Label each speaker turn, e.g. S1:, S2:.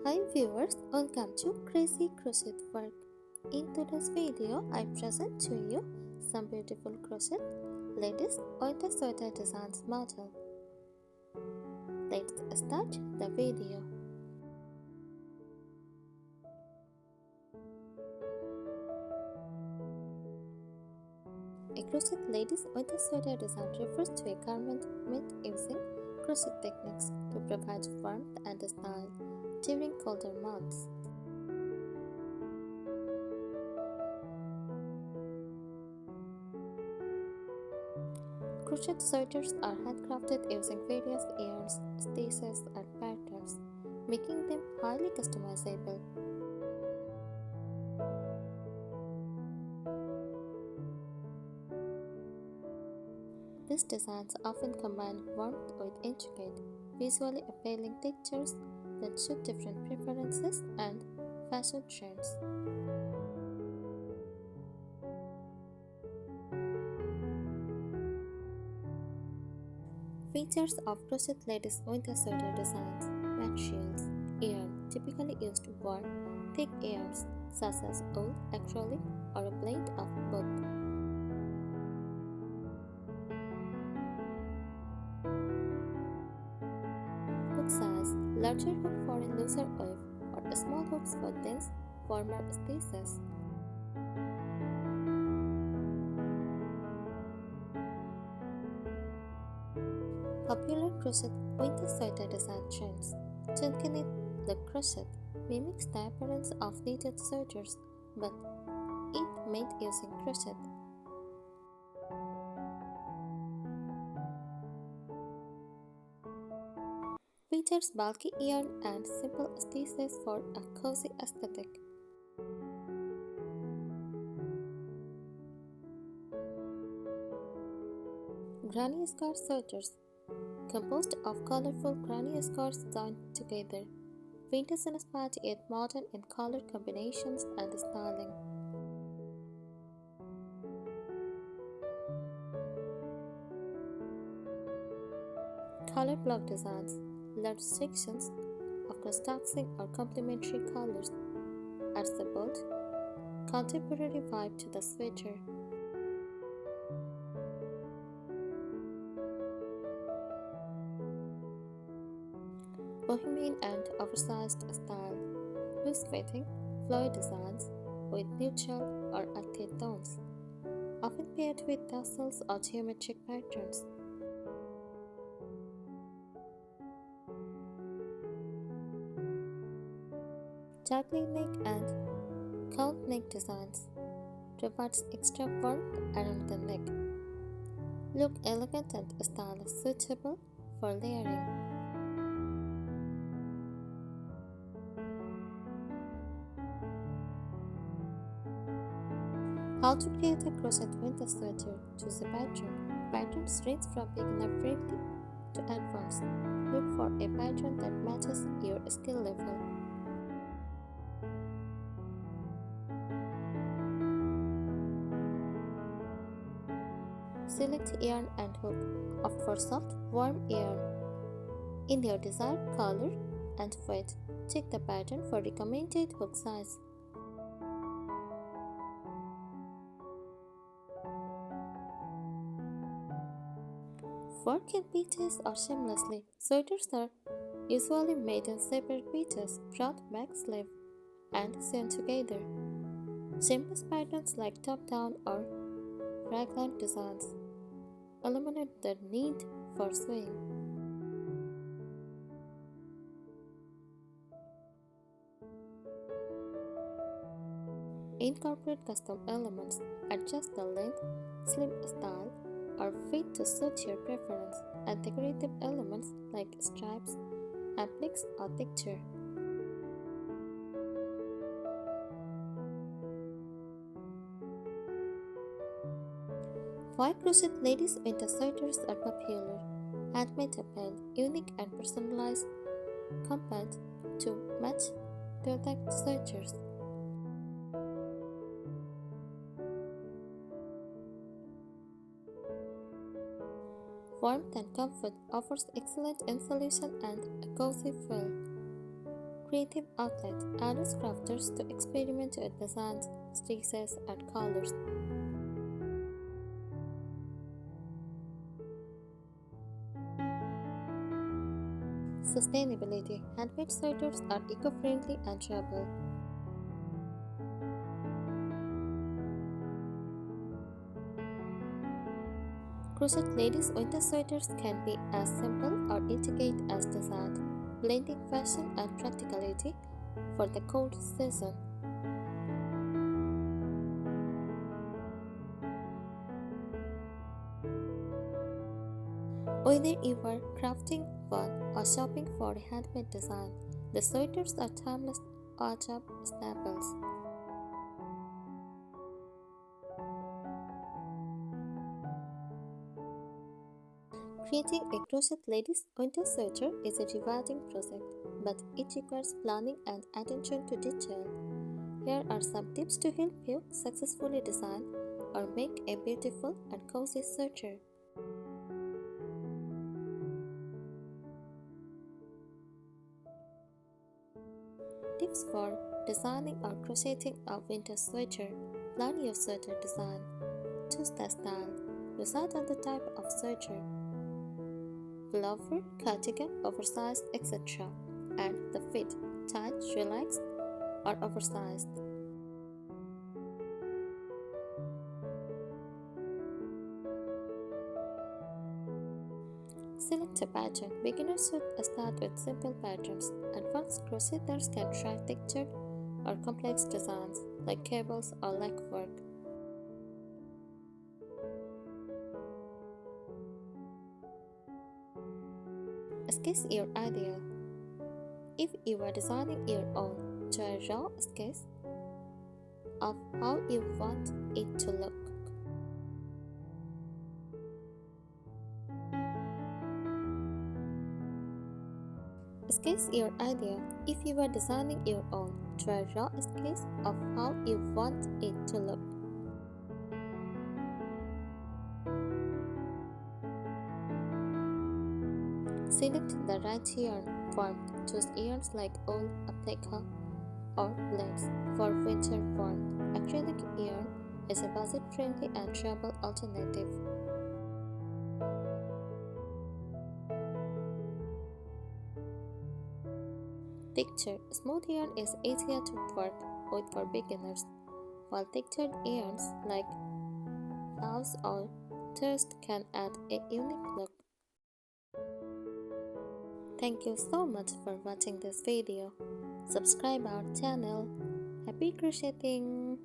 S1: Hi viewers, welcome to Crazy Crochet Work. In today's video, I present to you some beautiful crochet ladies winter sweater designs model. Let's start the video. A crochet ladies winter sweater design refers to a garment made using crochet techniques to provide warmth and style during colder months. Crochet sweaters are handcrafted using various yarns, stitches, and patterns, making them highly customizable. These designs often combine warmth with intricate, visually appealing textures that suit different preferences and fashion trends. Features of crochet ladies winter sweater designs: materials: yarn, typically used warm, thick yarns such as wool, acrylic, or a blend of both. Hook size: larger hook for a looser weave, or small hooks for dense, warmer stitches. Popular crochet winter sweater design trends. Chunky knit the crochet mimics the appearance of knitted sweaters, but it made using crochet. Features bulky yarn and simple stitches for a cozy aesthetic. Granny scarf sweaters, composed of colorful granny scarves joined together. Vintage inspired yet modern in color combinations and styling. Color block designs, large sections of contrasting or complementary colors adds a bold, contemporary vibe to the sweater. Bohemian and oversized style, loose fitting, flowy designs with neutral or earthy tones, often paired with tassels or geometric patterns. Juggling neck and curved neck designs provides extra warmth around the neck. Look elegant and stylish, suitable for layering. How to create a crochet winter sweater? Choose a pattern. Patterns range from beginner friendly to advanced. Look for a pattern that matches your skill level. Select yarn and hook. Opt for soft, warm yarn in your desired color and weight. Check the pattern for recommended hook size. Work in pieces or seamlessly. Sweaters are usually made in separate pieces, front, back, sleeve, and sewn together. Seamless patterns like top-down or raglan designs eliminate the need for sewing. Incorporate custom elements, adjust the length, sleeve style, or fit to suit your preference, and decorative elements like stripes, appliques, or texture. Why crochet ladies winter sweaters are popular? Handmade apparel, unique and personalized, compact to match product sweaters. Warmth and comfort offers excellent insulation and a cozy feel. creative outlet allows crafters to experiment with designs, stitches, and colors. Sustainability. Handmade sweaters are eco-friendly and durable. Crochet ladies' winter sweaters can be as simple or intricate as designed, blending fashion and practicality for the cold season. Whether you are crafting one or shopping for a handmade design, the sweaters are timeless autumn staples. Creating a crochet ladies' winter sweater is a rewarding project, but it requires planning and attention to detail. Here are some tips to help you successfully design or make a beautiful and cozy sweater. Tips for designing or crocheting a winter sweater. Plan your sweater design. Choose the style. Decide on the type of sweater. Pullover, cardigan, oversized, etc. And the fit, tight, relaxed, or oversized. Select a pattern. Beginners should start with simple patterns. Advanced crocheters can try textured or complex designs like cables or legwork. Sketch your idea. If you are designing your own, try a raw sketch of how you want it to look. Sketch your idea. If you are designing your own, try a raw sketch of how you want it to look. Select the right yarn form. Choose yarns like wool, applique, or blends for winter form. Acrylic yarn is a budget-friendly and durable alternative. Texture. Smooth yarn is easier to work with for beginners, while textured yarns like fluffs or thirst can add a unique look. Thank you so much for watching this video. Subscribe our channel. Happy crocheting!